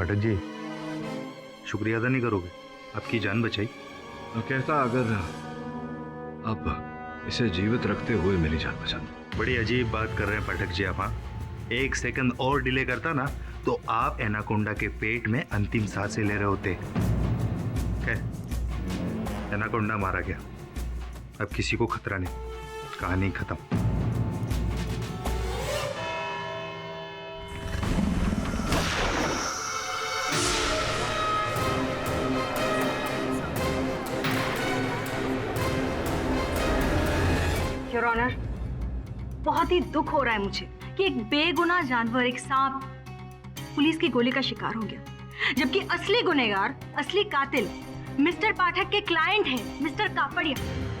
पाठक जी, शुक्रिया अदा नहीं करोगे? आपकी जान बचाई। कहता अगर आप इसे जीवित रखते हुए मेरी जान बचा दो। बड़ी अजीब बात कर रहे हैं पाठक जी आप। हाँ, एक सेकंड और डिले करता ना तो आप एनाकोंडा के पेट में अंतिम सांसें ले रहे होते। एनाकोंडा मारा गया, अब किसी को खतरा नहीं, कहानी खत्म। योर ऑनर, बहुत ही दुख हो रहा है मुझे कि एक बेगुनाह जानवर, एक सांप, पुलिस की गोली का शिकार हो गया, जबकि असली गुनहगार, असली कातिल मिस्टर पाठक के क्लाइंट है, मिस्टर कापड़िया।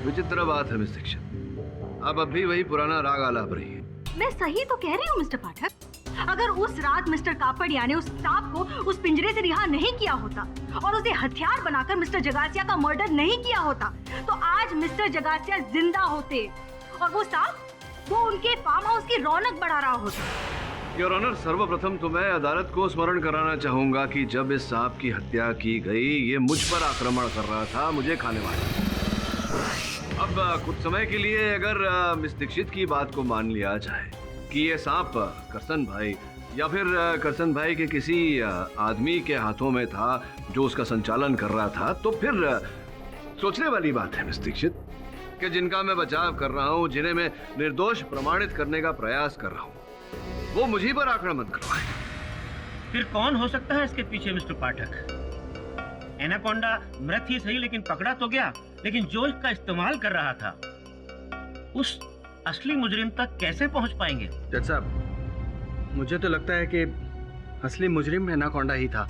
विचित्र बात है मिस दीक्षित, आप अब भी वही पुराना राग आलाप रही है। मैं सही तो कह रही हूँ मिस्टर पाठक। अगर उस रात मिस्टर कापड़िया ने उस सांप को उस पिंजरे से रिहा नहीं किया होता और उसे हथियार बनाकर मिस्टर जगासिया का मर्डर नहीं किया होता तो आज मिस्टर जगासिया जिंदा होते और वो सांप वो उनके फार्म हाउस की रौनक बढ़ा रहा होता। योर ऑनर, सर्वप्रथम तो मैं अदालत को स्मरण कराना चाहूंगा कि जब इस सांप की हत्या की गई ये मुझ पर आक्रमण कर रहा था, मुझे खाने वाला। अब कुछ समय के लिए अगर मिस दीक्षित की बात को मान लिया जाए कि ये सांप करसन भाई या फिर करसन भाई के किसी आदमी के हाथों में था जो उसका संचालन कर रहा था, तो फिर सोचने वाली बात है मिस दीक्षित कि जिनका मैं बचाव कर रहा हूँ, जिन्हें मैं निर्दोष प्रमाणित करने का प्रयास कर रहा हूँ, वो मुझी पर आक्रमण करवाए। फिर कौन हो सकता है इसके पीछे मिस्टर पाठक? एनाकोंडा मृत ही सही लेकिन पकड़ा तो गया, लेकिन जो इसका इस्तेमाल कर रहा था उस असली मुजरिम तक कैसे पहुंच पाएंगे? जज साहब, मुझे तो लगता है कि असली मुजरिम एनाकोंडा ही था।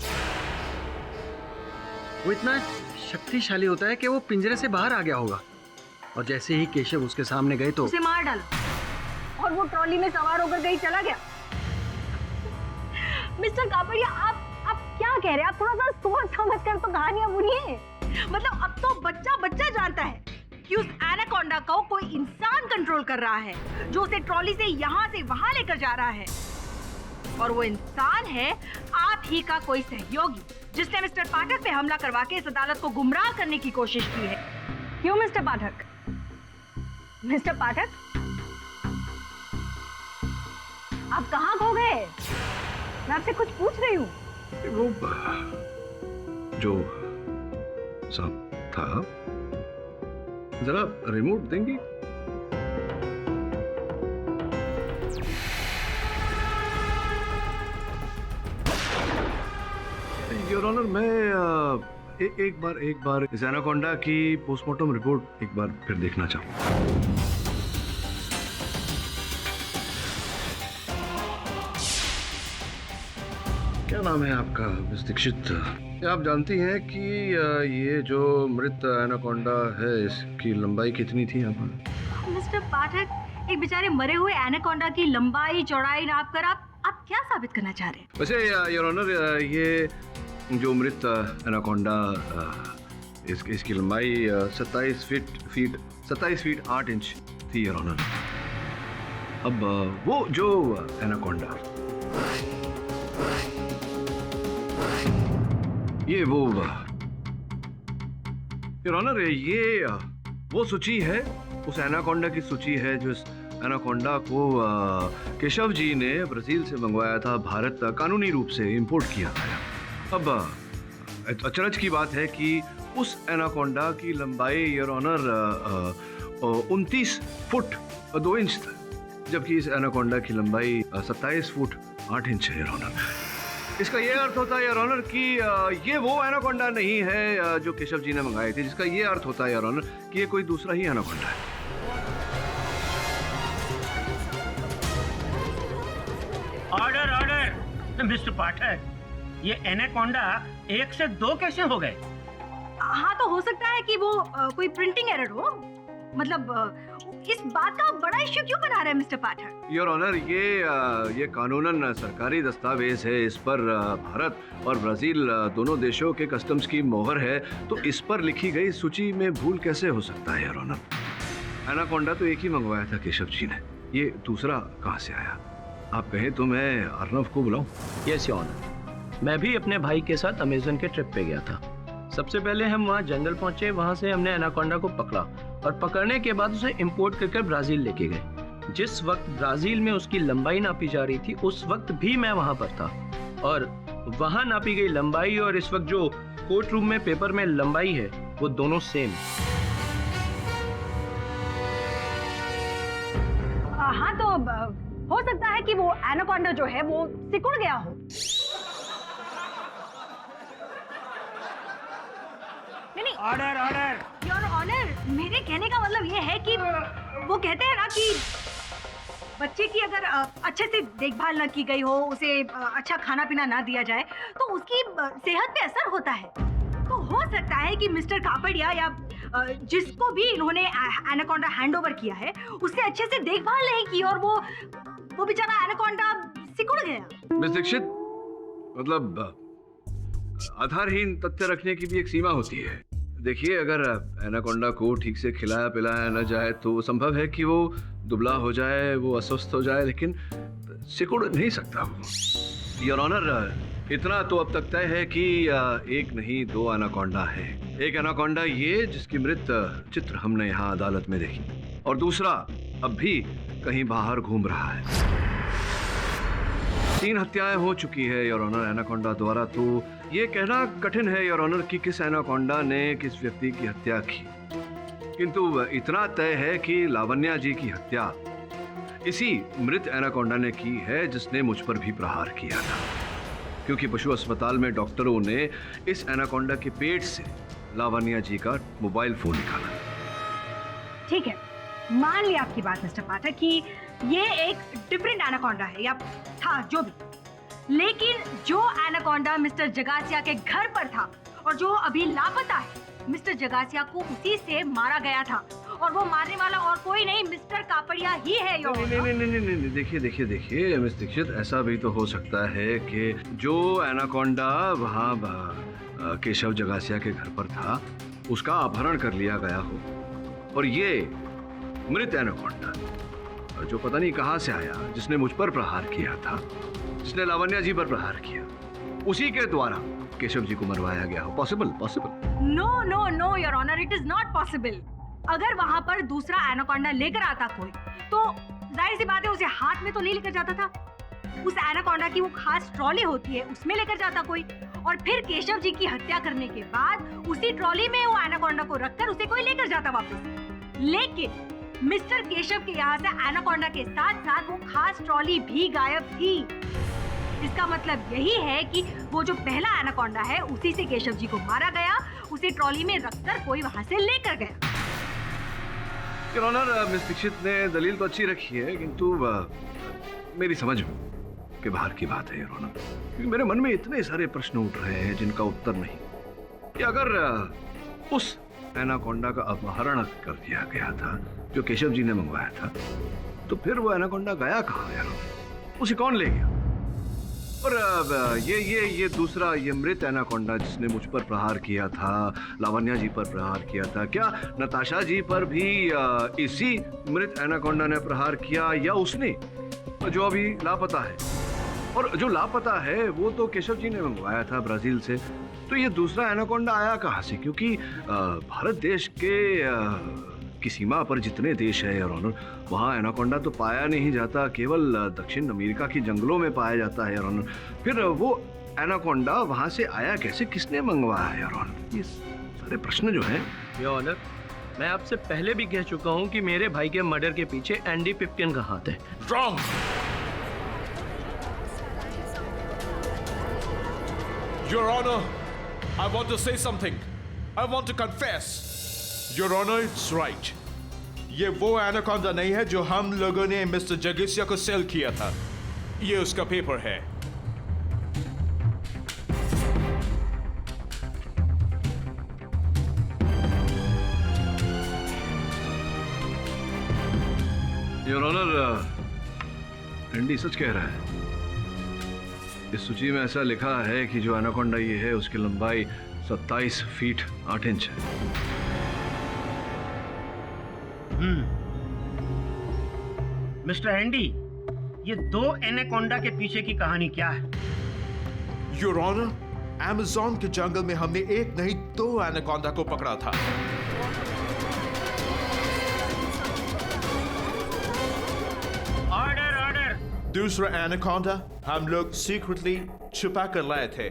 वो इतना शक्तिशाली होता है कि वो पिंजरे से बाहर आ गया होगा और जैसे ही केशव उसके सामने गए तो उसे मार डाला और वो ट्रॉली में सवार होकर कहीं चला गया। मिस्टर कापड़िया, आप क्या कह रहे हैं? आप थोड़ा सा सोच समझ कर तो कहानियां बुनिए। मतलब अब तो बच्चा बच्चा जानता है कि उस एनाकोंडा को कोई इंसान कंट्रोल कर रहा है जो उसे ट्रॉली से यहाँ से वहां लेकर जा रहा है, और वो इंसान है आप ही का कोई सहयोगी जिसने मिस्टर पाठक पे हमला करवा के इस अदालत को गुमराह करने की कोशिश की है। क्यों मिस्टर पाठक? मिस्टर पाठक, आप कहाँ खो गए? मैं आपसे कुछ पूछ रही हूँ। वो जो सांप था, जरा रिमोट देंगी? योर ऑनर, मैं एक बार इस एनाकोंडा की पोस्टमार्टम रिपोर्ट एक बार फिर देखना चाहूँगा। क्या नाम है आपका मिस दीक्षित? आप जानती हैं कि ये जो मृत एनाकोंडा है इसकी लंबाई कितनी थी? आप मिस्टर पाठक, एक बेचारे मरे हुए एनाकोंडा की लंबाई चौड़ाई नाप कर आप क्या साबित करना चाह रहे हैं? वैसे योर ऑनर, ये जो मृत एनाकोंडा इसकी लंबाई 27 फीट 8 इंच थी योर ऑनर। अब वो जो एनाकोंडा, ये वो योर ऑनर, ये वो सूची है, उस एनाकोंडा की सूची है जो इस एनाकोंडा को केशव जी ने ब्राजील से मंगवाया था, भारत कानूनी रूप से इंपोर्ट किया था। अब अचरज की बात है कि उस एनाकोंडा की लंबाई योर ऑनर 29 फुट 2 इंच था, जबकि इस एनाकोंडा की लंबाई 27 फुट 8 इंच है योर ऑनर। इसका ये अर्थ होता है योर ऑनर कि ये वो एनाकोंडा नहीं है जो केशव जी ने मंगाए थे, जिसका ये अर्थ होता है योर ऑनर कि ये कोई दूसरा ही एनाकोंडा है। ऑर्डर मिस्टर पाठक, ये एनाकोंडा 1 से 2 कैसे हो गए? हाँ, तो हो सकता है कि वो कोई प्रिंटिंग एरर हो। मतलब इस बात का बड़ा इश्यू क्यों बना रहे हैं मिस्टर पाठक? योर ऑनर, ये कानूनन सरकारी दस्तावेज है, इस पर भारत और ब्राजील दोनों देशों के कस्टम्स की मोहर है, तो इस पर लिखी गई सूची में भूल कैसे हो सकता है योर ऑनर? एनाकोंडा तो एक ही मंगवाया था केशव जी ने, ये दूसरा कहाँ से आया? आप कहें तो मैं अर्नव को बुलाऊं? यस योर ऑनर, मैं भी अपने भाई के साथ अमेज़न के ट्रिप पे गया था। सबसे पहले हम वहाँ जंगल पहुंचे, वहाँ से हमने एनाकोंडा को पकड़ा और पकड़ने के बाद उसे इंपोर्ट करके ब्राज़ील लेके गए। जिस वक्त ब्राज़ील में उसकी लंबाई नापी जा रही थी उस वक्त भी मैं वहाँ पर था और वहाँ नापी गई लंबाई और इस वक्त जो कोर्ट रूम में पेपर में लंबाई है वो दोनों सेम। हाँ तो हो सकता है कि वो एनाकोंडा जो है वो सिकुड़ गया हो। नहीं ऑर्डर ऑर्डर। योर ऑनर, मेरे कहने का मतलब ये है कि वो कहते हैं ना कि बच्चे की अगर अच्छे से देखभाल न की गई हो, उसे अच्छा खाना पीना ना दिया जाए तो उसकी सेहत पे असर होता है। तो हो सकता है कि मिस्टर कापड़िया या जिसको भी इन्होंने एनाकोंडा हैंडओवर किया है उससे अच्छे से देखभाल नहीं की और वो बेचारा एनाकोंडा सिकुड़ गया। मिस दीक्षित, मतलब आधारहीन तथ्य रखने की भी एक सीमा होती है। देखिए, अगर एनाकोंडा को ठीक से खिलाया पिलाया न जाए तो संभव है कि वो दुबला हो जाए, वो अस्वस्थ हो जाए, लेकिन सिकुड़ नहीं सकता वो। योर ऑनर, इतना तो अब तक तय है कि एक नहीं दो एनाकोंडा है। एक एनाकोंडा ये जिसकी मृत चित्र हमने यहाँ अदालत में देखी और दूसरा अब भी कहीं बाहर घूम रहा है। 3 हत्याएं हो चुकी है योर ऑनर एनाकोंडा द्वारा। तो ये कहना कठिन है योर ऑनर कि किस एनाकोंडा ने किस व्यक्ति की हत्या की, किंतु इतना तय है कि लावण्या जी की हत्या इसी मृत एनाकोंडा ने की है जिसने मुझ पर भी प्रहार किया था, क्योंकि पशु अस्पताल में डॉक्टरों ने इस एनाकोंडा के पेट से लावण्या जी का मोबाइल फोन निकाला। ठीक है, मान लिया आपकी बात मिस्टर पाठक कि ये एक डिफरेंट एनाकोंडा है या था जो भी, लेकिन जो एनाकोंडा मिस्टर जगासिया के घर पर था और जो अभी लापता है, मिस्टर जगासिया को उसी से मारा गया था और वो मारने वाला और कोई नहीं मिस्टर कापड़िया ही है। नहीं, देखिए मिस दीक्षित, ऐसा भी तो हो सकता है कि जो एनाकोंडा वहाँ केशव जगासिया के घर पर था उसका अपहरण कर लिया गया हो और ये मृत एनाकोंडा जो पता नहीं कहाँ से आया, जिसने मुझ पर प्रहार किया था, जिसने लावण्या जी पर प्रहार किया, उसी के द्वारा केशव जी को मरवाया गया हो। Possible? No your honour, it is not possible. अगर वहां पर दूसरा एनाकोंडा लेकर आता कोई तो जाहिर सी बात है उसे हाथ में तो नहीं लेकर जाता था। उस एनाकोंडा की वो खास ट्रॉली होती है, उसमें लेकर जाता कोई और फिर केशव जी की हत्या करने के बाद उसी ट्रॉली में वो एनाकोंडा को रखकर उसे कोई लेकर जाता वापस। लेकिन मिस्टर केशव के यहाँ से एनाकोंडा के साथ साथ वो खास ट्रॉली भी गायब थी। इसका मतलब यही है कि वो जो पहला एनाकोंडा है उसी से केशव जी को मारा गया, उसे ट्रॉली में रखकर कोई वहां से लेकर गया। योर ऑनर, मिस दीक्षित ने दलील तो अच्छी रखी है, किंतु मेरी समझ के बाहर की बात है योर ऑनर, क्योंकि मेरे मन में इतने सारे प्रश्न उठ रहे हैं जिनका उत्तर नहीं। कि अगर उस एनाकोंडा का अपहरण कर दिया गया था जो केशव जी ने मंगवाया था, तो फिर वो एनाकोंडा गया कहाँ यार? उसे कौन ले गया? और ये दूसरा ये मृत एनाकोंडा जिसने मुझ पर प्रहार किया था, लावण्या जी पर प्रहार किया था, क्या नताशा जी पर भी इसी मृत एनाकोंडा ने प्रहार किया या उसने जो अभी लापता है? और जो लापता है वो तो केशव जी ने मंगवाया था ब्राजील से। तो ये दूसरा एनाकोंडा आया कहाँ से? क्योंकि भारत देश के की सीमा पर जितने देश है और वहाँ एनाकोंडा तो पाया नहीं जाता, केवल दक्षिण अमेरिका की जंगलों में पाया जाता है और फिर वो एनाकोंडा वहाँ से आया कैसे, किसने मंगवाया है और ये सारे प्रश्न जो हैं। योर ऑनर, मैं आपसे पहले भी कह चुका हूँ कि मेरे भाई के मर्डर के पीछे एंडी पिप्टिन का हाथ है। Wrong. Your Honor, I want to say something. I want to confess. Your Honor, it's right. ये वो एनाकोंडा नहीं है जो हम लोगों ने मिस्टर जगेसिया को सेल किया था। ये उसका पेपर है। योर ऑनर, एंडी सच कह रहा है। इस सूची में ऐसा लिखा है कि जो एनाकोंडा ये है उसकी लंबाई 27 फीट 8 इंच है। मिस्टर एंडी, ये दो एनाकोंडा के पीछे की कहानी क्या है? योर ऑनर, अमेज़न के जंगल में हमने एक नहीं 2 एनाकोंडा को पकड़ा था। Order order. दूसरा एनाकोंडा हम लोग सीक्रेटली छुपा कर लाए थे।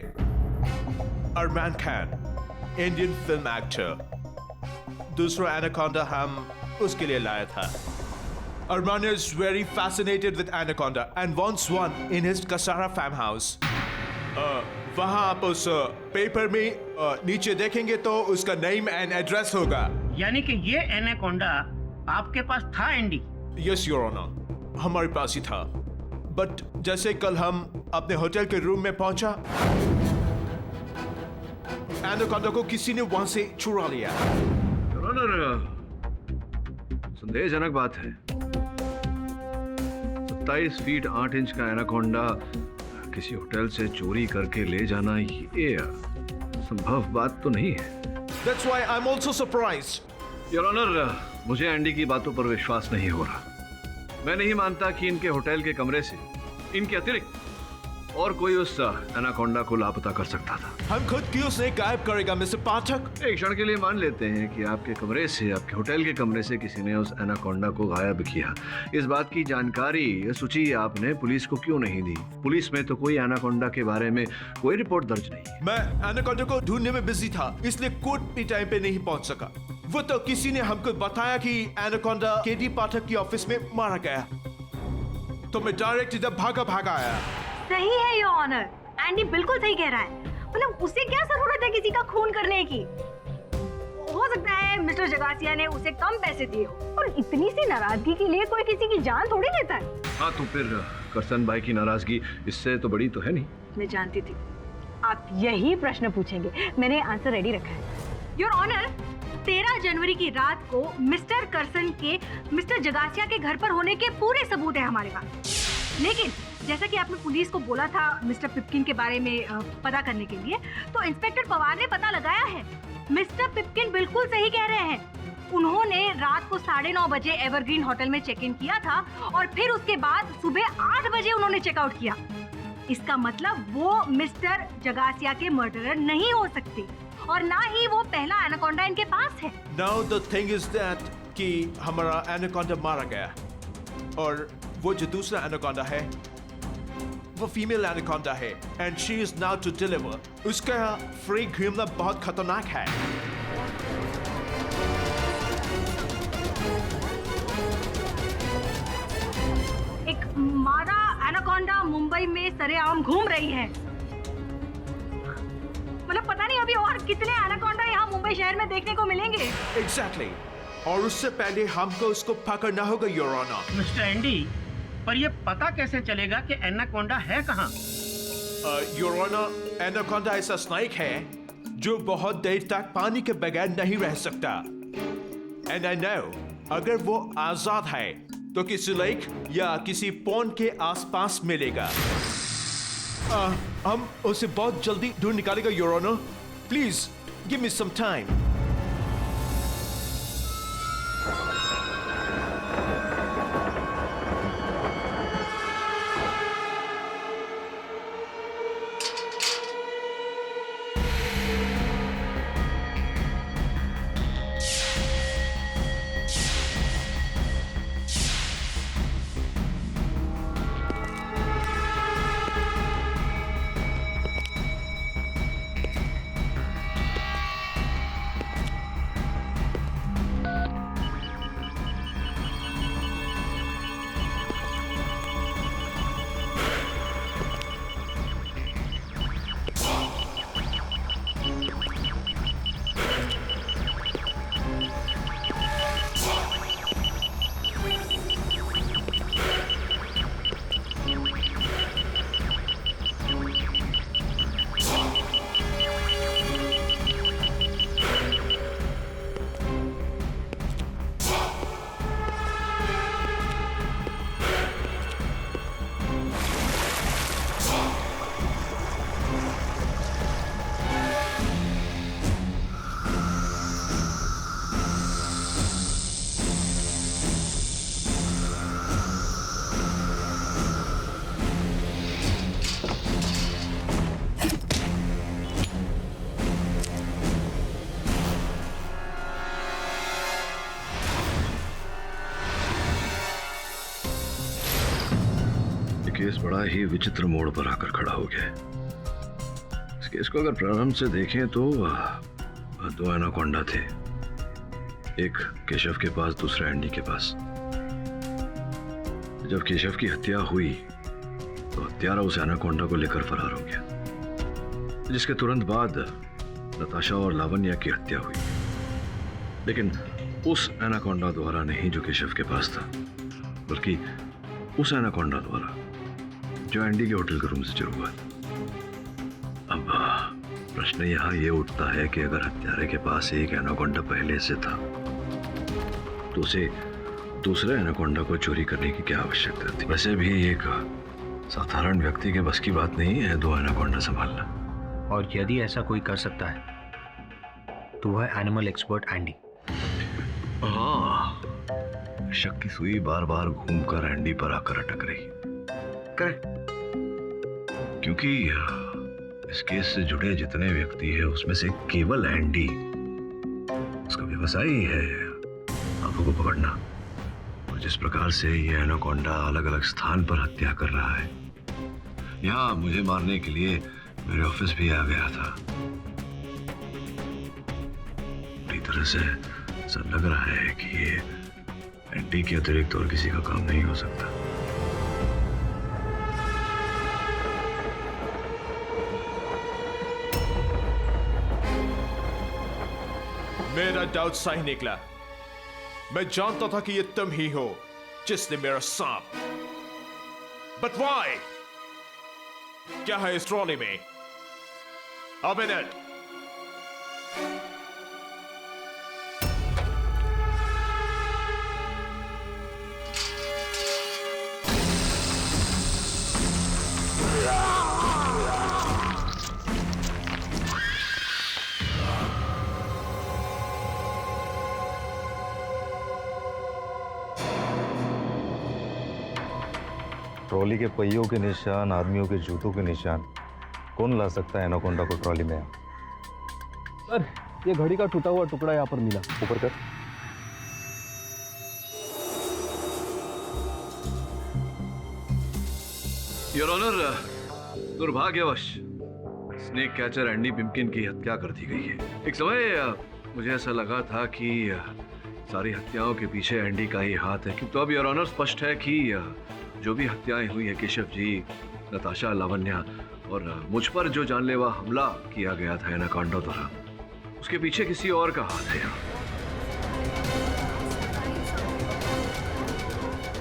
अरमान खान, इंडियन फिल्म एक्टर। दूसरा एनाकोंडा हम उसके लिए लाया था। Arman is very fascinated with anaconda and wants one in his Kasara farmhouse. वहाँ आप उस पेपर में नीचे देखेंगे तो उसका नेम एंड एड्रेस होगा। यानी कि ये एनाकोंडा आपके पास था एंडी? यस योर ऑनर, हमारे पास ही था। बट जैसे कल हम अपने होटल के रूम में पहुंचा, एनाकोंडा को किसी ने वहां से चुरा लिया। योर ऑनर, संदेहजनक बात है। 27 फीट 8 इंच का एनाकोंडा किसी होटल से चोरी करके ले जाना, ये संभव बात तो नहीं है। That's why I'm also surprised. Your honour, मुझे एंडी की बातों पर विश्वास नहीं हो रहा। मैं नहीं मानता कि इनके होटल के कमरे से इनके अतिरिक्त और कोई उस एनाकोंडा को लापता कर सकता था। हम खुद क्यों उसे गायब करेगा मिस्टर पाठक? एक क्षण के लिए मान लेते हैं कि आपके कमरे से, आपके होटल के कमरे से किसी ने उस एनाकोंडा को गायब किया। इस बात की जानकारी, सूची आपने पुलिस को क्यों नहीं दी? पुलिस में तो कोई एनाकोंडा के बारे में कोई रिपोर्ट दर्ज नहीं। मैं एनाकोंडा को ढूंढने में बिजी था, इसलिए कोर्ट भी टाइम पे नहीं पहुंच सका। वो तो किसी ने हमको बताया कि एनाकोंडा केडी पाठक की ऑफिस में मारा गया, तो मैं डायरेक्ट इधर भागा आया। सही है योर ऑनर, एंडी बिल्कुल सही कह रहा है। मतलब उसे क्या जरूरत है किसी का खून करने की? हो सकता है मिस्टर जगासिया ने उसे कम पैसे दिए हो, और इतनी सी नाराजगी के लिए कोई किसी की जान थोड़ी लेता है। हाँ, तो फिर करसन भाई की नाराजगी इससे तो बड़ी तो है नहीं। मैं जानती थी आप यही प्रश्न पूछेंगे, मैंने आंसर रेडी रखा है। योर ऑनर, 13 जनवरी की रात को मिस्टर करसन के मिस्टर जगासिया के घर पर होने के पूरे सबूत है हमारे पास। लेकिन जैसा कि आपने पुलिस को बोला था मिस्टर पिपकिन के बारे में पता करने के लिए, तो इंस्पेक्टर पवार ने पता लगाया है। मिस्टर पिपकिन बिल्कुल सही कह रहे हैं। उन्होंने रात को 9:30 बजे एवरग्रीन होटल में चेक इन किया था, और फिर उसके बाद सुबह 8 बजे उन्होंने चेकआउट किया। इसका मतलब वो मिस्टर जगासिया के मर्डरर नहीं हो सकते, और ना ही वो पहला एनाकोंडा इनके पास है। Now the thing is that कि हमारा एनाकोंडा मारा गया, और वो जो दूसरा एनाकोंडा है वो फीमेल एनाकोंडा है, and she is now to deliver. उसका फ्री घूमना बहुत खतरनाक है। एक मादा एनाकोंडा मुंबई में सरेआम घूम रही है। मतलब पता नहीं अभी और कितने एनाकोंडा यहाँ मुंबई शहर में देखने को मिलेंगे। Exactly. और उससे पहले हमको उसको पकड़ना होगा योर ऑनर। मिस्टर एंडी, पर ये पता कैसे चलेगा कि एनाकोंडा है कहाँ? योर ऑनर, एनाकोंडा ऐसा स्नेक है जो बहुत देर तक पानी के बगैर नहीं रह सकता। एंड आई नो, अगर वो आजाद है तो किसी लेक या किसी पॉन्ड के आसपास मिलेगा। हम उसे बहुत जल्दी ढूंढ निकालेगा your honour. Please give me some time. Case बड़ा ही विचित्र मोड़ पर आकर खड़ा हो गया है। इस केस को अगर प्रारंभ से देखें तो दो एनाकोंडा थे, एक केशव के पास, दूसरा एंडी के पास। जब केशव की हत्या हुई तो हत्यारा उस एनाकोंडा को लेकर फरार हो गया, जिसके तुरंत बाद नताशा और लावण्या की हत्या हुई, लेकिन उस एनाकोंडा द्वारा नहीं जो केशव के पास था, बल्कि उस एनाकोंडा द्वारा जो एंडी के होटल के रूम से चुरा हुआ। अब प्रश्न यहाँ ये उठता है कि अगर हत्यारे के पास एक एनाकोंडा पहले से था तो उसे दूसरे एनाकोंडा को चोरी करने की क्या आवश्यकता थी? वैसे भी एक साधारण व्यक्ति के बस की बात नहीं है दो एनाकोंडा संभालना। और यदि ऐसा कोई कर सकता है तो वह एनिमल एक्सपर्ट एंडी। हाँ, शक की सुई बार बार घूमकर एंडी पर आकर अटक रही। करेक्ट। क्योंकि इस केस से जुड़े जितने व्यक्ति हैं उसमें से केवल एंडी उसका व्यवसाय ही है आंखों को पकड़ना। और जिस प्रकार से ये एनाकोंडा अलग अलग स्थान पर हत्या कर रहा है, यहाँ मुझे मारने के लिए मेरे ऑफिस भी आ गया था। पूरी तरह से ऐसा लग रहा है कि ये एंडी के अतिरिक्त और किसी का काम नहीं हो सकता। मेरा डाउट सही निकला। मैं जानता था कि ये तुम ही हो जिसने मेरा सांप। But why? क्या है इस ट्रॉली में? A minute. ट्रॉली के पहियों के निशान, आदमियों के जूतों के निशान, कौन ला सकता है एनाकोंडा को ट्रॉली में? सर, ये घड़ी का टूटा हुआ टुकड़ा यहाँ पर मिला। ऊपर कर। योर ऑनर, दुर्भाग्यवश स्नेक कैचर एंडी पिम्पकिन की हत्या कर दी गई है। एक समय मुझे ऐसा लगा था कि सारी हत्याओं के पीछे एंडी का ही हाथ है, तो अब योर ऑनर स्पष्ट है कि जो भी हत्याएं हुई है केशव जी, नताशा, लावण्या और मुझ पर जो जानलेवा हमला किया गया था एनाकोंडा द्वारा, उसके पीछे किसी और का हाथ है।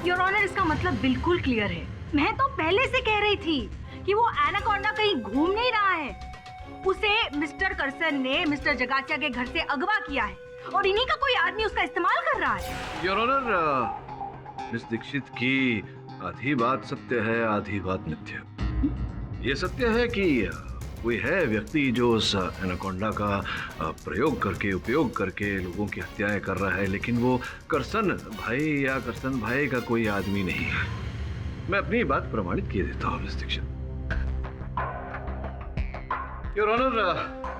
योर ऑनर, इसका मतलब बिल्कुल क्लियर है। मैं तो पहले से कह रही थी कि वो एनाकोंडा कहीं घूम नहीं रहा है। उसे मिस्टर कर्सन ने मिस्टर जगासिया के घर से अगवा किया है और इन्हीं का कोई आदमी उसका इस्तेमाल कर रहा है। योर ऑनर, मिस दीक्षित की आधी बात सत्य है, आधी बात मिथ्या। ये सत्य है कि कोई है व्यक्ति जो उस एनाकोंडा का प्रयोग करके, उपयोग करके लोगों की हत्याएं कर रहा है, लेकिन वो कर्सन भाई या कर्सन भाई का कोई आदमी नहीं है। मैं अपनी बात प्रमाणित किए देता हूँ मिस दीक्षित। योर ऑनर,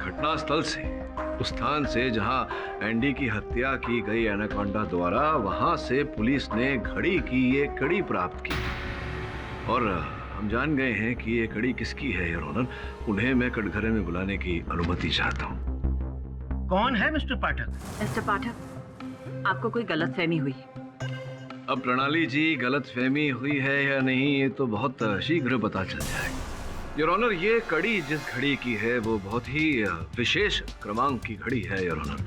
घटनास्थल से, उस स्थान से जहां एंडी की हत्या की गई एनाकोंडा द्वारा, वहां से पुलिस ने घड़ी की ये कड़ी प्राप्त की और हम जान गए हैं कि ये कड़ी किसकी है। योर ऑनर, उन्हें मैं कटघरे में बुलाने की अनुमति चाहता हूँ। कौन है मिस्टर पाठक? मिस्टर पाठक, आपको कोई गलतफहमी हुई है। अब प्रणाली जी, गलतफहमी हुई है या नहीं ये तो बहुत शीघ्र पता चल जाएगा। योर ऑनर, ये कड़ी जिस घड़ी की है वो बहुत ही विशेष क्रमांक की घड़ी है। Your honour,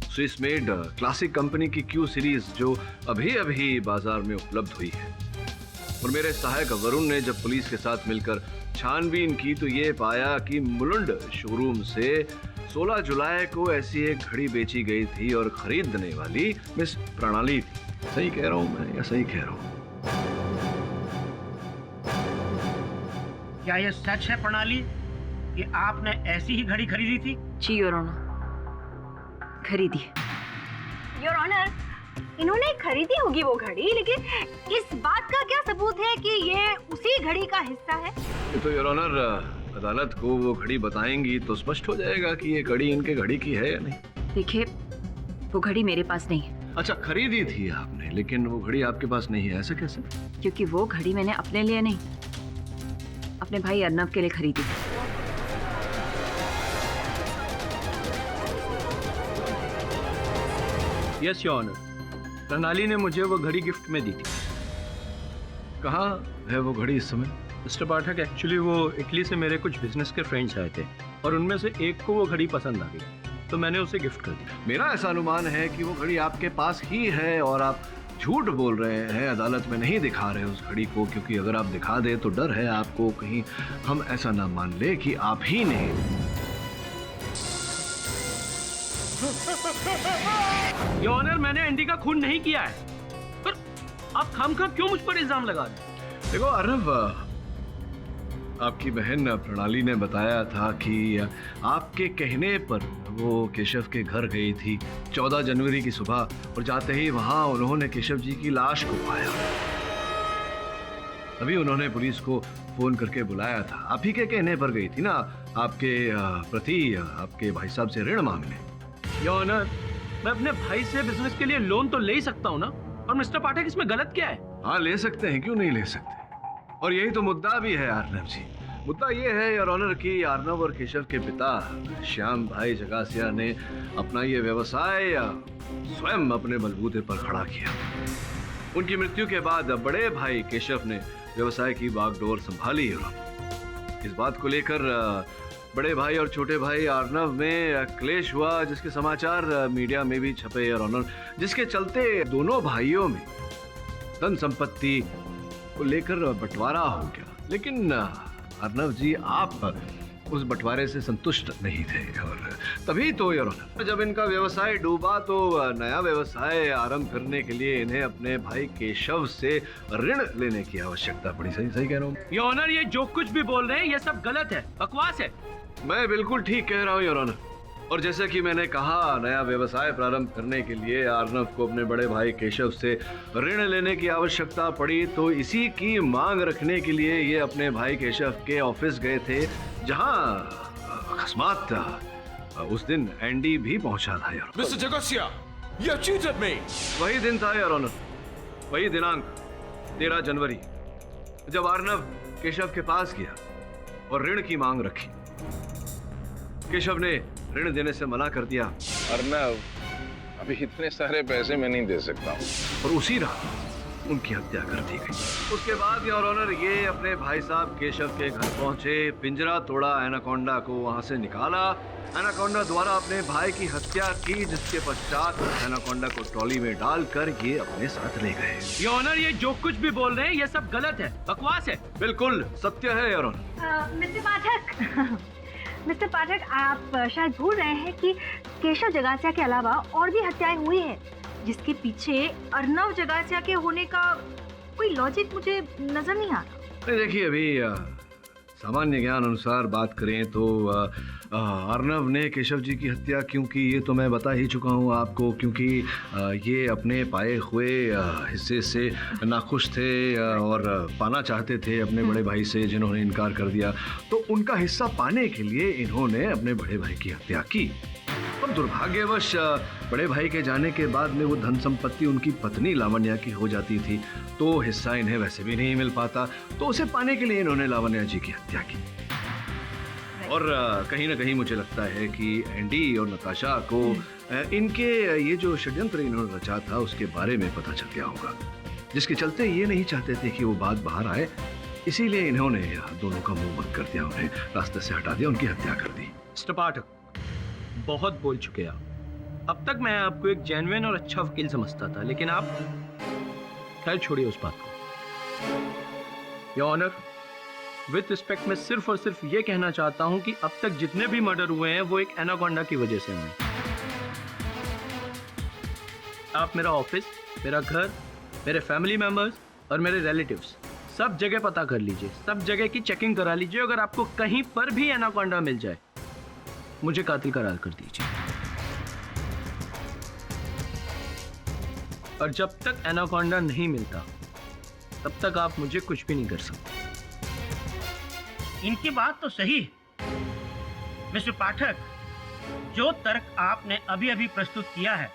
Swiss made classic company की क्यू सीरीज जो अभी अभी बाजार में उपलब्ध हुई है। और मेरे सहायक वरुण ने जब पुलिस के साथ मिलकर छानबीन की तो ये पाया कि मुलुंड शोरूम से 16 जुलाई को ऐसी एक घड़ी बेची गई थी और खरीदने वाली मिस प्रणाली थी। सही कह रहा हूं मैं या सही कह रहा हूं? क्या यह सच है प्रणाली कि आपने ऐसी ही घड़ी खरीदी थी? जी योर ऑनर, खरीदी है। योर ऑनर, इन्होंने खरीदी होगी वो घड़ी, लेकिन इस बात का क्या सबूत है कि ये उसी घड़ी का हिस्सा है? ये तो योर ऑनर, अदालत को वो घड़ी बताएंगी तो स्पष्ट हो जाएगा कि ये घड़ी इनके घड़ी की है या नहीं। देखिए, वो घड़ी मेरे पास नहीं है। अच्छा, खरीदी थी आपने, लेकिन वो घड़ी आपके पास नहीं है, ऐसा कैसे? क्योंकि वो घड़ी मैंने अपने लिए नहीं अपने भाई अर्नव के लिए खरीदी थी। यस योर ऑनर, प्रणाली ने मुझे वो घड़ी गिफ्ट में दी थी। कहाँ है वो घड़ी इस समय? मिस्टर पाठक, एक्चुअली वो इटली से मेरे कुछ बिजनेस के फ्रेंड्स आए थे और उनमें से एक को वो घड़ी पसंद आ गई, तो मैंने उसे गिफ्ट कर दी। मेरा ऐसा अनुमान है कि वो घड़ी आपके पास ही है और आप झूठ बोल रहे हैं, अदालत में नहीं दिखा रहे उस घड़ी को, क्योंकि अगर आप दिखा दे तो डर है आपको कहीं हम ऐसा ना मान ले कि आप ही ने। योर ऑनर, मैंने एंडी का खून नहीं किया है, पर आप खामखा क्यों मुझ पर इल्जाम लगा रहे हैं? देखो अर्नव, आपकी बहन प्रणाली ने बताया था कि आपके कहने पर वो केशव के घर गई थी 14 जनवरी की सुबह, और जाते ही वहां उन्होंने केशव जी की लाश को पाया। अभी उन्होंने पुलिस को फोन करके बुलाया था। आप ही के कहने पर गई थी ना आपके प्रति आपके भाई साहब से ऋण मांगने। योर ऑनर, मैं अपने भाई से बिजनेस के लिए लोन तो ले ही सकता हूँ ना, और मिस्टर पाठक इसमें गलत क्या है? हाँ, ले सकते हैं, क्यों नहीं ले सकते। और यही तो मुद्दा भी है अर्नव जी। मुद्दा ये है योर ऑनर कि अर्नव और केशव के पिता श्याम भाई जगासिया ने अपना ये व्यवसाय स्वयं अपने बलबूते पर खड़ा किया। उनकी मृत्यु के बाद बड़े भाई केशव ने व्यवसाय की बागडोर संभाली। इस बात को लेकर बड़े भाई और छोटे भाई अर्नव में क्लेश हुआ, जिसके समाचार मीडिया में भी छपे योर ऑनर, जिसके चलते दोनों भाइयों में धन संपत्ति को लेकर बंटवारा हो गया। लेकिन अर्नव जी, आप उस बंटवारे से संतुष्ट नहीं थे, और तभी तो योर ऑनर जब इनका व्यवसाय डूबा तो नया व्यवसाय आरंभ करने के लिए इन्हें अपने भाई केशव से ऋण लेने की आवश्यकता पड़ी। सही सही कह रहा हूँ योर ऑनर, ये जो कुछ भी बोल रहे हैं ये सब गलत है, बकवास है। मैं बिल्कुल ठीक कह रहा हूँ योर ऑनर। और जैसे कि मैंने कहा, नया व्यवसाय प्रारंभ करने के लिए अर्नव को अपने बड़े भाई केशव से ऋण लेने की आवश्यकता पड़ी, तो इसी की मांग रखने के लिए ये अपने भाई केशव के ऑफिस गए थे, जहां अकस्मात उस दिन एंडी भी पहुंचा था यार। Mister Jagasia, you cheated me. वही दिन था यार ऑनर, वही दिनांक 13 जनवरी, जब अर्नव केशव के पास गया और ऋण की मांग रखी। केशव ने ऋण देने से मना कर दिया। अर्नव, अभी इतने सारे पैसे मैं नहीं दे सकता हूँ। और उसी रात उनकी हत्या कर दी गई। उसके बाद योर ऑनर ये अपने भाई साहब केशव के घर पहुंचे, पिंजरा तोड़ा, एनाकोंडा को वहां से निकाला, एनाकोंडा द्वारा अपने भाई की हत्या की, जिसके पश्चात एनाकोंडा को ट्रॉली में डालकर ये अपने साथ ले गए। योर ऑनर, ये जो कुछ भी बोल रहे हैं ये सब गलत है, बकवास है। बिल्कुल सत्य है your honour. Mister Pathak, mister Pathak, आप शायद भूल रहे हैं कि केशव जगासिया के अलावा और भी हत्याएं हुई हैं, जिसके पीछे अर्नव जगासिया के होने का कोई लॉजिक मुझे नजर नहीं आता। देखिए, अभी सामान्य ज्ञान अनुसार बात करें तो अर्नव ने केशव जी की हत्या क्यों की ये तो मैं बता ही चुका हूँ आपको, क्योंकि ये अपने पाए हुए हिस्से से नाखुश थे और पाना चाहते थे अपने बड़े भाई से, जिन्होंने इनकार कर दिया। तो उनका हिस्सा पाने के लिए इन्होंने अपने बड़े भाई की हत्या की। अब दुर्भाग्यवश बड़े भाई के जाने के बाद में वो धन संपत्ति उनकी पत्नी लावण्या की हो जाती थी, तो हिस्सा इन्हें वैसे भी नहीं मिल पाता, तो उसे पाने के लिए इन्होंने लावण्या जी की हत्या की। और कहीं ना कहीं मुझे लगता है कि एंडी और नताशा को इनके ये जो षड्यंत्र इन्होंने रचा था उसके बारे में पता चल गया होगा, जिसके चलते ये नहीं चाहते थे कि वो बात बाहर आए, इसीलिए इन्होंने दोनों का मुंह बंद कर दिया, उन्हें रास्ते से हटा दिया, उनकी हत्या कर दी। मिस्टर पाठक, बहुत बोल चुके आप। अब तक मैं आपको एक जेन्युइन और अच्छा वकील समझता था, लेकिन आप खैर छोड़िए उस बात को। योर ऑनर, विद रिस्पेक्ट मैं सिर्फ और सिर्फ ये कहना चाहता हूं कि अब तक जितने भी मर्डर हुए हैं वो एक एनाकोंडा की वजह से हुए। आप मेरा ऑफिस, मेरा घर, मेरे फैमिली मेंबर्स और मेरे रिलेटिव्स सब जगह पता कर लीजिए, सब जगह की चेकिंग करा लीजिए। अगर आपको कहीं पर भी एनाकोंडा मिल जाए, मुझे कातिल करार कर दीजिए। और जब तक एनाकोंडा नहीं मिलता तब तक आप मुझे कुछ भी नहीं कर सकते। इनकी बात तो सही है मिस्टर पाठक। जो तर्क आपने अभी अभी प्रस्तुत किया है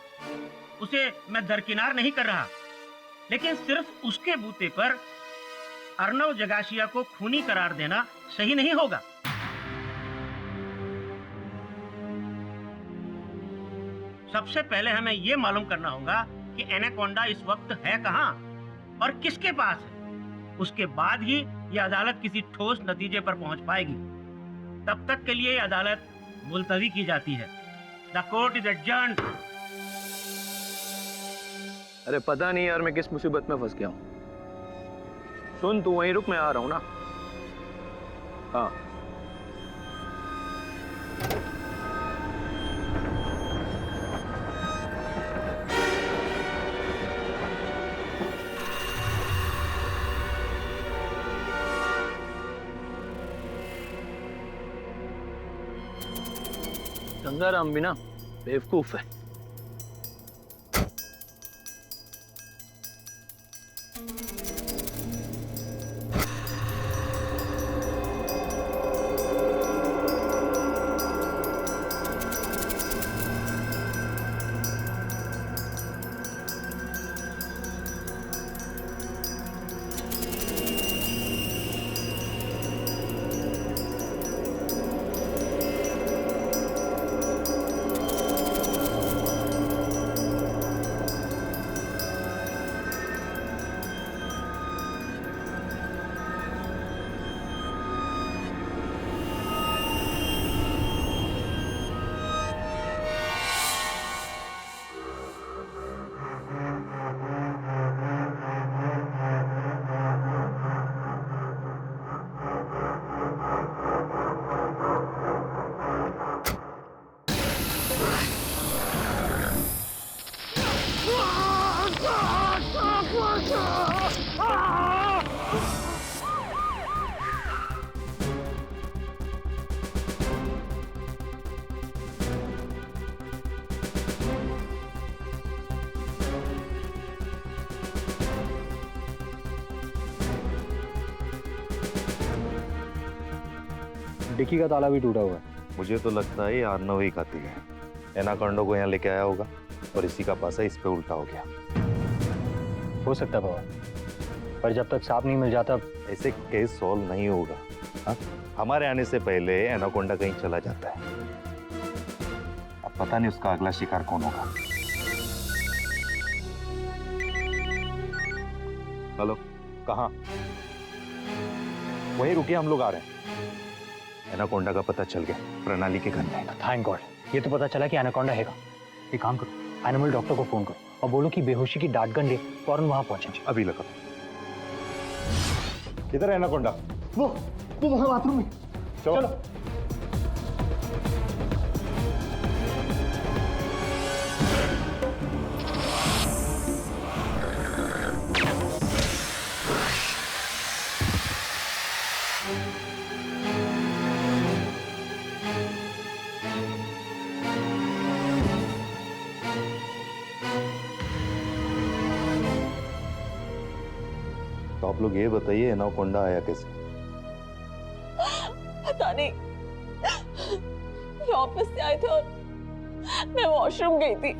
उसे मैं दरकिनार नहीं कर रहा, लेकिन सिर्फ उसके बूते पर अर्नव जगाशिया को खूनी करार देना सही नहीं होगा। सबसे पहले हमें यह मालूम करना होगा कि एनाकोंडा इस वक्त है कहां और किसके पास है। उसके बाद ही यह अदालत किसी ठोस नतीजे पर पहुंच पाएगी। तब तक के लिए यह अदालत मुलतवी की जाती है। The court is adjourned. अरे पता नहीं यार मैं किस मुसीबत में फंस गया हूँ। सुन तू वहीं रुक, मैं आ रहा हूँ ना। हाँ गंगाराम भी ना बेवकूफ है। डिक्की का ताला भी टूटा हुआ है। मुझे तो लगता है ये अर्नव ही कातिल है। एनाकोंडा को यहाँ लेके आया होगा और इसी का पासा इस पे उल्टा हो गया। हो सकता है बाबा, पर जब तक सांप नहीं मिल जाता ऐसे केस सॉल्व नहीं होगा। हाँ? हमारे आने से पहले एनाकोंडा कहीं चला जाता है। अब पता नहीं उसका अगला शिकार कौन होगा। हेलो, कहाँ? वहीं रुकिए, हम लोग आ रहे हैं। एनाकोंडा का पता चल गया, प्रणाली के घर में। थैंक गॉड, ये तो पता चला कि एनाकोंडा हैगा। एक काम करो, एनिमल डॉक्टर को फोन करो और बोलो कि बेहोशी की डांट गन ले फौरन वहां पहुंचे। अभी लगा। किधर है एनाकोंडा? वो वहां बाथरूम में। चलो। तो आप लोग ये बताइए एनाकोंडा आया कैसे? पता नहीं, ये ऑफिस से आए थे और मैं वॉशरूम गई थी।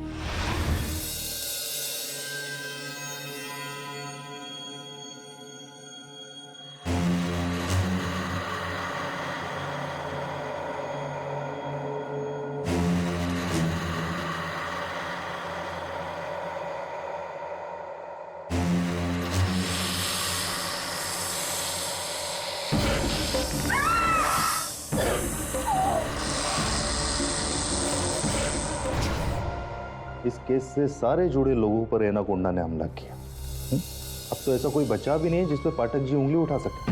इस केस से सारे जुड़े लोगों पर एनाकोंडा ने हमला किया। अब तो ऐसा कोई बचा भी नहीं है जिस पे पाठक जी उंगली उठा सके।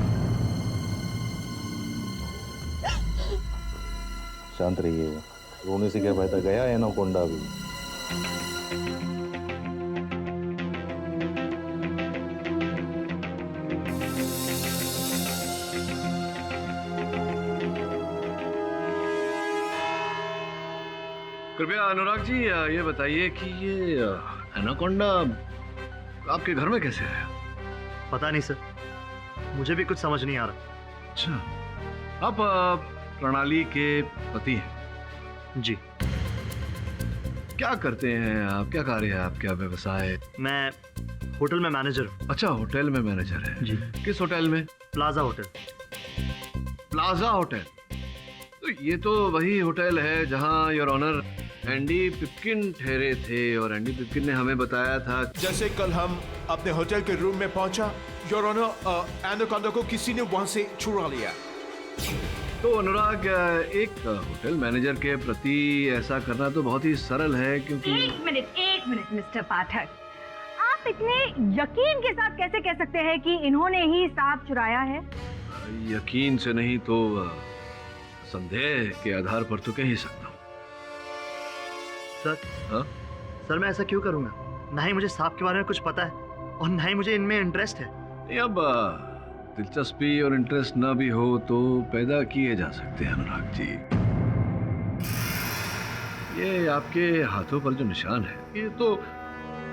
शांत रहिए, रोने से क्या फायदा, गया एनाकोंडा भी। कृपया अनुराग जी ये बताइए कि ये एनाकोंडा आपके घर में कैसे आया? पता नहीं सर, मुझे भी कुछ समझ नहीं आ रहा। अच्छा, आप प्रणाली के पति हैं? जी। क्या करते हैं आप? क्या कार्य है आपका? व्यवसाय? मैं होटल में मैनेजर हूँ। अच्छा, होटल में मैनेजर है जी। किस होटल में? Plaza hotel. Plaza hotel. तो ये तो वही होटल है जहां योर ऑनर एंडी पिपकिन ठहरे थे, और एंडी पिपकिन ने हमें बताया था। जैसे कल हम अपने होटल के रूम में पहुंचा, योर ऑनर, एनाकोंडा को किसी ने वहां से चुरा लिया। तो अनुराग, एक होटल मैनेजर के प्रति ऐसा करना तो बहुत ही सरल है, क्योंकि एक मिनट मिस्टर पाठक, आप इतने यकीन के साथ कैसे कह सकते हैं कि इन्होंने ही सांप चुराया है? यकीन से नहीं तो संदेह के आधार पर तो कह ही सकता हूँ। सर, हाँ? सर मैं ऐसा क्यों करूँगा? ना ही मुझे सांप के बारे में कुछ पता है और ना ही मुझे इनमें इंटरेस्ट है। अब दिलचस्पी और इंटरेस्ट ना भी हो तो पैदा किए जा सकते हैं अनुराग जी। ये आपके हाथों पर जो निशान है, ये तो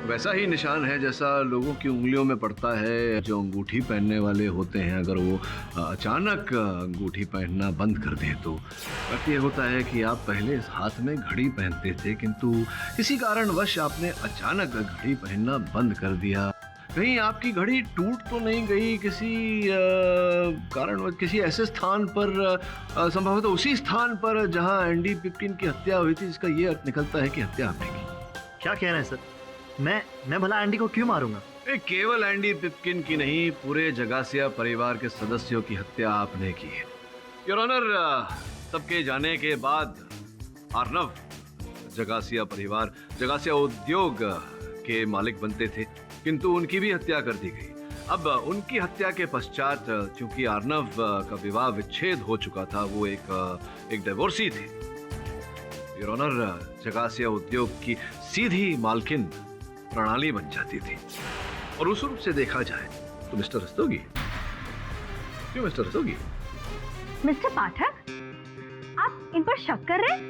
वैसा ही निशान है जैसा लोगों की उंगलियों में पड़ता है जो अंगूठी पहनने वाले होते हैं। अगर वो अचानक अंगूठी पहनना बंद कर दें तो बात ये होता है कि आप पहले इस हाथ में घड़ी पहनते थे, किंतु किसी कारणवश आपने अचानक घड़ी पहनना बंद कर दिया। कहीं आपकी घड़ी टूट तो नहीं गई किसी कारण, किसी ऐसे स्थान पर, संभवतः उसी स्थान पर जहां एंडी पिपकिन की हत्या हुई थी, जिसका ये अर्थ निकलता है कि हत्या आपने की। क्या कह रहे हैं सर? मैं भला एंडी को क्यों मारूंगा? केवल एंडी पिपकिन की नहीं, पूरे जगासिया परिवार के सदस्यों की हत्या आपने की है। योर ऑनर, सबके जाने के बाद अर्नव जगासिया परिवार, जगासिया उद्योग के मालिक बनते थे, किंतु उनकी भी हत्या कर दी गई। अब उनकी हत्या के पश्चात, चूंकि अर्नव का विवाह विच्छेद हो चुका था, वो एक डिवोर्सी थे, योर ऑनर जगासिया उद्योग की सीधी मालकिन प्रणाली बन जाती थी। और उस रूप से देखा जाए तो मिस्टर रस्तोगी, क्यों मिस्टर रस्तोगी? मिस्टर पाठक, आप इन पर शक कर रहे हैं?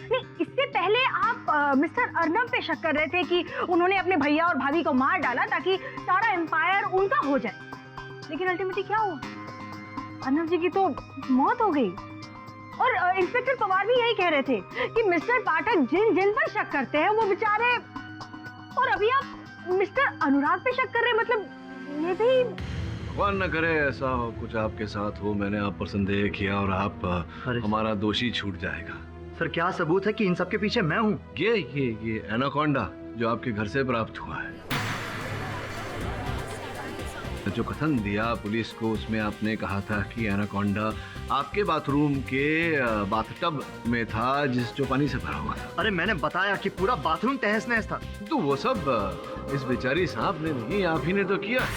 नहीं, इससे पहले आप मिस्टर अर्नव पे शक कर रहे थे कि उन्होंने अपने भैया और भाभी को मार डाला ताकि सारा एम्पायर उनका हो जाए। लेकिन अल्टीमेटली क्या हुआ? अर्नव जी की तो मौत हो गई। और इंस्पेक्टर पवार भी यही कह रहे थे कि मिस्टर पाठक जिन पर शक करते हैं वो बेचारे, और अभी आप मिस्टर अनुराग पे शक कर रहे हैं। मतलब ये भी भगवान न करे ऐसा हो कुछ आपके साथ हो, मैंने आप पर संदेह किया और आप हमारा दोषी छूट जाएगा। सर क्या सबूत है कि इन सब के पीछे मैं हूँ? ये एनाकोंडा जो आपके घर से प्राप्त हुआ है, जो कथन दिया पुलिस को, उसमें आपने कहा था कि एनाकोंडा आपके बाथरूम के बाथटब में था, जो पानी से भरा हुआ था। अरे मैंने बताया कि पूरा बाथरूम तहस नहस था। तो वो सब इस बेचारी सांप ने नहीं, आप ही ने तो किया।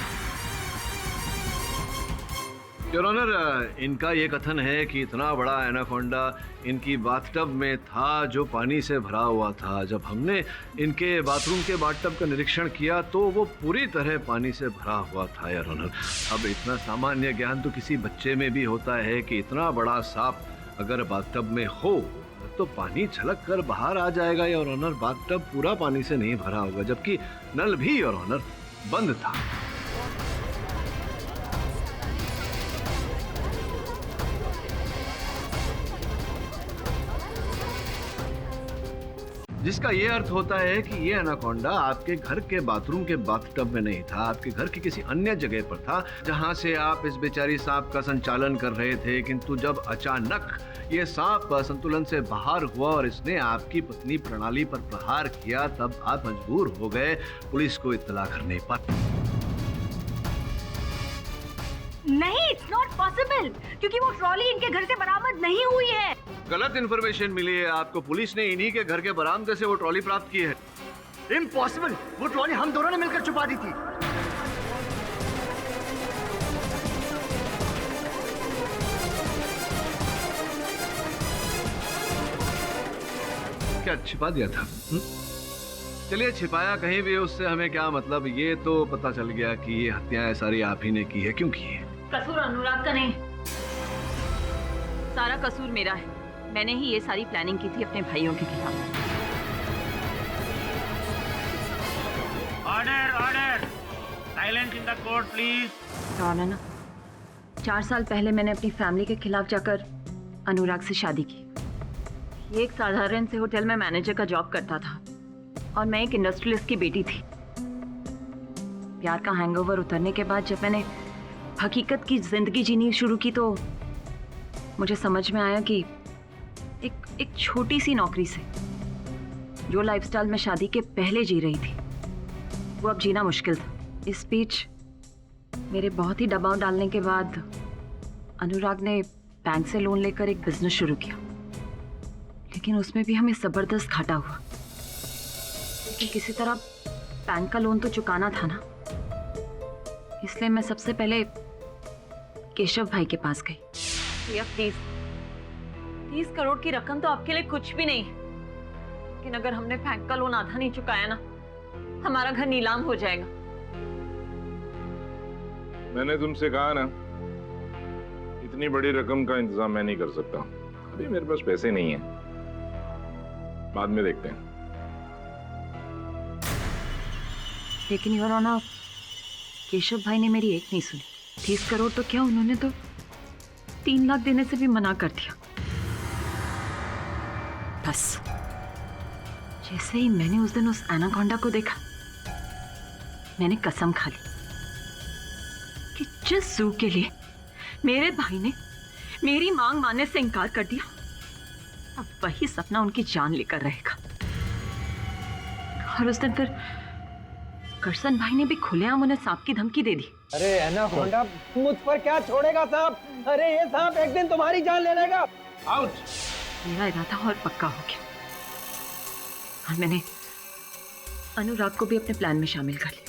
योर ऑनर, इनका ये कथन है कि इतना बड़ा एनाकोंडा इनकी बाथटब में था जो पानी से भरा हुआ था। जब हमने इनके बाथरूम के बाथटब का निरीक्षण किया तो वो पूरी तरह पानी से भरा हुआ था। योर ऑनर, अब इतना सामान्य ज्ञान तो किसी बच्चे में भी होता है कि इतना बड़ा सांप अगर बाथटब में हो तो पानी छलक कर बाहर आ जाएगा। योर ऑनर, बाथटब पूरा पानी से नहीं भरा होगा, जबकि नल भी योर ऑनर बंद था। जिसका ये अर्थ होता है कि ये एनाकोंडा आपके घर के बाथरूम के बाथटब में नहीं था, आपके घर की किसी अन्य जगह पर था जहां से आप इस बेचारी सांप का संचालन कर रहे थे। किंतु जब अचानक ये सांप संतुलन से बाहर हुआ और इसने आपकी पत्नी प्रणाली पर प्रहार किया, तब आप मजबूर हो गए पुलिस को इत्तला करने पर। नहीं, इट्स नॉट पॉसिबल, क्योंकि वो ट्रॉली इनके घर से बरामद नहीं हुई है। गलत इन्फॉर्मेशन मिली है आपको। पुलिस ने इन्हीं के घर के बरामदे से वो ट्रॉली प्राप्त की है। इम्पॉसिबल, वो ट्रॉली हम दोनों ने मिलकर छुपा दी थी। क्या छिपा दिया था? चलिए, छिपाया कहीं भी, उससे हमें क्या मतलब। ये तो पता चल गया कि ये हत्याएं सारी आप ही ने की है। क्यों की है? कसूर अनुराग का नहीं, सारा कसूर मेरा है। मैंने ही ये सारी प्लानिंग की थी अपने भाइयों के खिलाफ। Order order, silence in the court please. ना 4 साल पहले मैंने अपनी फैमिली के खिलाफ जाकर अनुराग से शादी की। ये एक साधारण से होटल में मैनेजर का जॉब करता था और मैं एक इंडस्ट्रियलिस्ट की बेटी थी। प्यार का हैंगओवर उतरने के बाद जब मैंने हकीकत की जिंदगी जीनी शुरू की तो मुझे समझ में आया कि एक छोटी सी नौकरी से जो लाइफस्टाइल मैं शादी के पहले जी रही थी वो अब जीना मुश्किल था। इस बीच मेरे बहुत ही दबाव डालने के बाद अनुराग ने बैंक से लोन लेकर एक बिजनेस शुरू किया, लेकिन उसमें भी हमें जबरदस्त घाटा हुआ। लेकिन किसी तरह बैंक का लोन तो चुकाना था ना, इसलिए मैं सबसे पहले केशव भाई के पास गई। भैया प्लीज, 30 करोड़ की रकम तो आपके लिए कुछ भी नहीं है, लेकिन अगर हमने बैंक का लोन आधा नहीं चुकाया ना, हमारा घर नीलाम हो जाएगा। मैंने तुमसे कहा ना, इतनी बड़ी रकम का इंतजाम मैं नहीं कर सकता। अभी मेरे पास पैसे नहीं है, बाद में देखते हैं। लेकिन योर ऑनर, केशव भाई ने मेरी एक नहीं सुनी। 30 करोड़ तो क्या, उन्होंने तो 3 लाख देने से भी मना कर दिया। बस जैसे ही मैंने उस दिन उस एनाकोंडा को देखा, मैंने कसम खा ली कि जिस जू के लिए मेरे भाई ने मेरी मांग मानने से इनकार कर दिया, अब वही सपना उनकी जान लेकर रहेगा। और उस दिन फिर करसन भाई ने भी खुलेआम उन्हें सांप की धमकी दे दी। अरे एनाकोंडा मुझ पर क्या छोड़ेगा सांप? अरे ये सांप एक दिन तुम्हारी जान ले लेगा। आउट। मेरा इरादा और पक्का हो गया और मैंने अनुराग को भी अपने प्लान में शामिल कर लिया।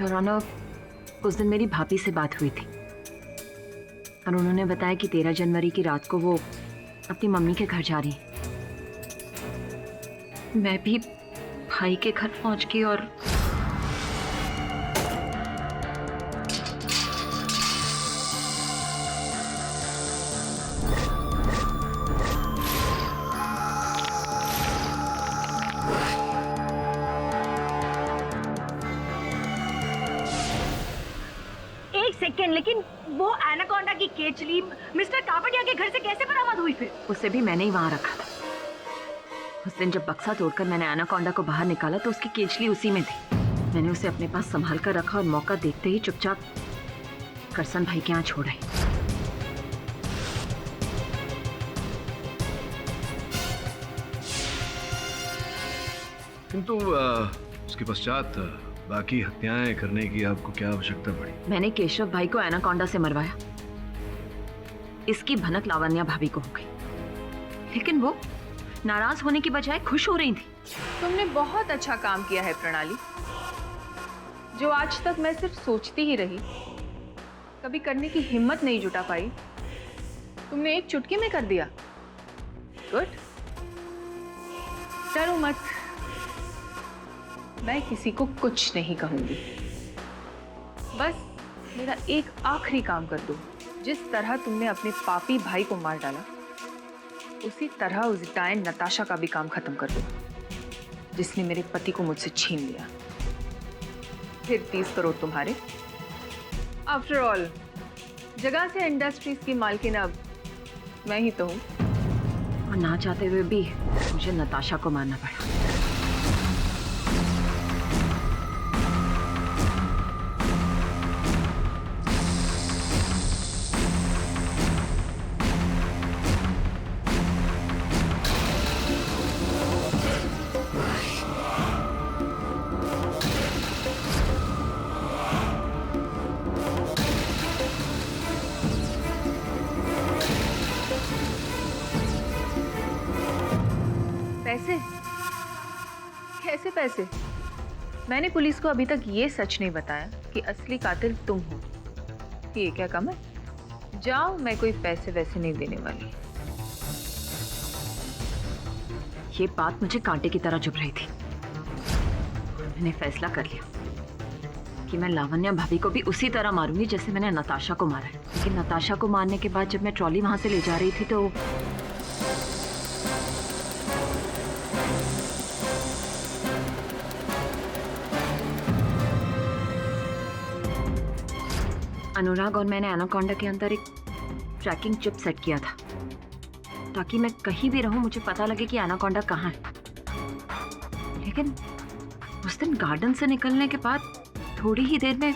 योर ऑनर, उस दिन मेरी भाभी से बात हुई थी और उन्होंने बताया कि 13 जनवरी की रात को वो अपनी मम्मी के घर जा रही है। मैं भी भाई के घर पहुंच गई और सेकेंड, लेकिन वो एनाकोंडा की केचली मिस्टर कापड़िया के घर से कैसे बरामद हुई? फिर उसे भी मैंने ही वहां रखा था। उस दिन जब बक्सा तोड़कर मैंने एनाकोंडा को बाहर निकाला तो उसकी केचली उसी में थी। मैंने उसे अपने पास संभाल कर रखा और मौका देखते ही चुपचाप करसन भाई के यहाँ छोड़ आई। किंतु उसके पश्चात बाकी हत्याएं करने की आपको क्या आवश्यकता पड़ी? मैंने केशव भाई को एनाकोंडा से मरवाया, इसकी भनक लावण्या भाभी को हो गई, लेकिन वो नाराज होने की बजाय खुश हो रही थी। तुमने बहुत अच्छा काम किया है प्रणाली, जो आज तक मैं सिर्फ सोचती ही रही, कभी करने की हिम्मत नहीं जुटा पाई, तुमने एक चुटकी में कर दिया। गुड। डरो मत, मैं किसी को कुछ नहीं कहूंगी। बस मेरा एक आखिरी काम कर दो। जिस तरह तुमने अपने पापी भाई को मार डाला, उसी तरह उस डायन नताशा का भी काम खत्म कर दो, जिसने मेरे पति को मुझसे छीन लिया। फिर 30 करोड़ तुम्हारे। आफ्टर ऑल जगह से इंडस्ट्रीज की मालकिन अब मैं ही तो हूं। और ना चाहते हुए भी मुझे नताशा को मारना पड़ा। पैसे? कैसे पैसे? मैंने पुलिस को अभी तक ये सच नहीं बताया कि असली कातिल तुम हो। ये क्या कम है? जाओ, मैं कोई पैसे वैसे नहीं देने वाली। ये बात मुझे कांटे की तरह चुभ रही थी। मैंने फैसला कर लिया कि मैं लावण्या भाभी को भी उसी तरह मारूंगी जैसे मैंने नताशा को मारा है। लेकिन नताशा को मारने के बाद जब मैं ट्रॉली वहां से ले जा रही थी तो अनुराग और मैंने एनाकोंडा के अंदर एक ट्रैकिंग चिप सेट किया था ताकि मैं कहीं भी रहूं मुझे पता लगे कि एनाकोंडा कहाँ है। लेकिन उस दिन गार्डन से निकलने के बाद थोड़ी ही देर में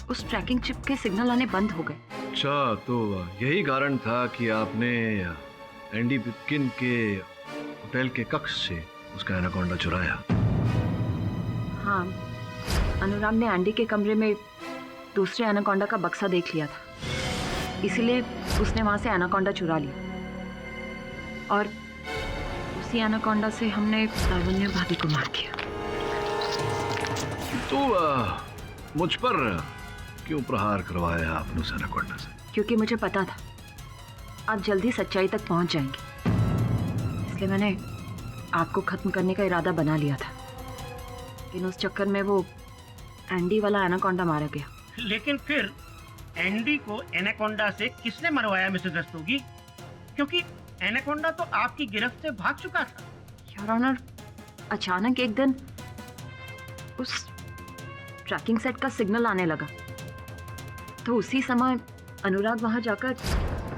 उस ट्रैकिंग चिप के सिग्नल आने बंद हो गए। अच्छा, तो यही कारण था कि आपने एंडी पिपकिन के होटल के कक्ष से उसका एनाकोंडा चुराया। हाँ, अनुराग ने एंडी के कमरे में दूसरे एनाकोंडा का बक्सा देख लिया था, इसीलिए उसने वहां से एनाकोंडा चुरा लिया और उसी एनाकोंडा से हमने लावण्य भाभी को मार दिया। तो मुझ पर क्यों प्रहार करवाया आपने उस एनाकोंडा से? क्योंकि मुझे पता था आप जल्दी सच्चाई तक पहुंच जाएंगे, इसलिए मैंने आपको खत्म करने का इरादा बना लिया था। लेकिन उस चक्कर में वो एंडी वाला एनाकोंडा मारा गया। लेकिन फिर एंडी को एनाकोंडा से किसने मरवाया मिसेस रस्तोगी? क्योंकि एनाकोंडा तो आपकी गिरफ्त से भाग चुका था। योर ऑनर, अचानक एक दिन उस ट्रैकिंग सेट का सिग्नल आने लगा, तो उसी समय अनुराग वहां जाकर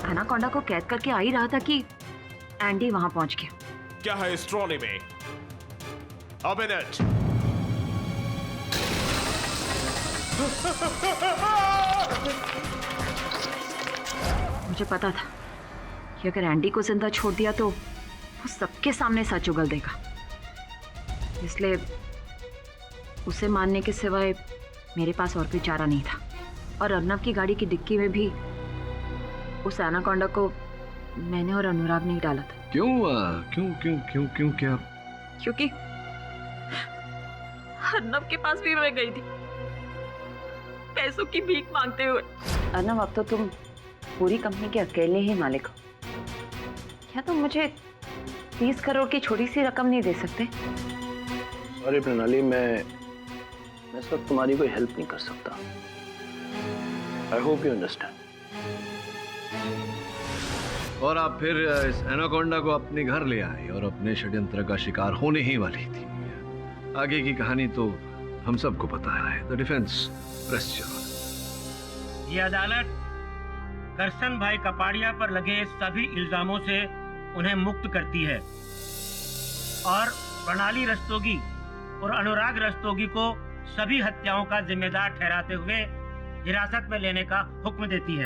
एनाकोंडा को कैद करके आ ही रहा था कि एंडी वहां पहुंच गया। क्या है इस ट्रॉली में? A minute. मुझे पता था कि अगर एंडी को जिंदा छोड़ दिया तो वो सबके सामने सच उगल देगा, इसलिए उसे मारने के सिवाय मेरे पास और कोई चारा नहीं था। और अर्नब की गाड़ी की डिक्की में भी उस एनाकोंडा को मैंने और अनुराग ने ही डाला था। क्यों क्यों क्यों क्यों क्यों क्या? क्योंकि अर्नब के पास भी मैं गई थी पैसों की भीख मांगते हुए। अर्नब, अब तो तुम पूरी कंपनी के अकेले ही मालिक हो, क्या तुम मुझे 30 करोड़ की छोटी सी रकम नहीं दे सकते? सॉरी प्रणाली, मैं इस वक्त तुम्हारी कोई हेल्प नहीं कर सकता। I hope you understand. और आप फिर इस एनाकोंडा को अपने घर ले आए और अपने षड्यंत्र का शिकार होने ही वाली थी। आगे की कहानी तो हम सबको पता है। The defence press. ये अदालत करसन भाई कपाड़िया पर लगे सभी इल्जामों से उन्हें मुक्त करती है और प्रणाली रस्तोगी और अनुराग रस्तोगी को सभी हत्याओं का जिम्मेदार ठहराते हुए हिरासत में लेने का हुक्म देती है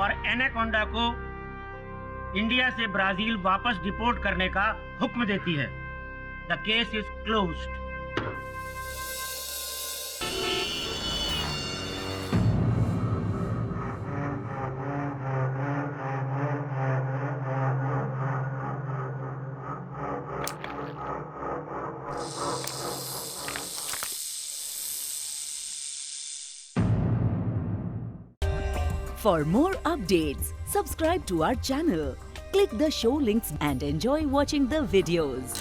और एनाकोंडा को इंडिया से ब्राजील वापस डिपोर्ट करने का हुक्म देती है। The case is closed. For more updates, subscribe to our channel, click the show links and enjoy watching the videos.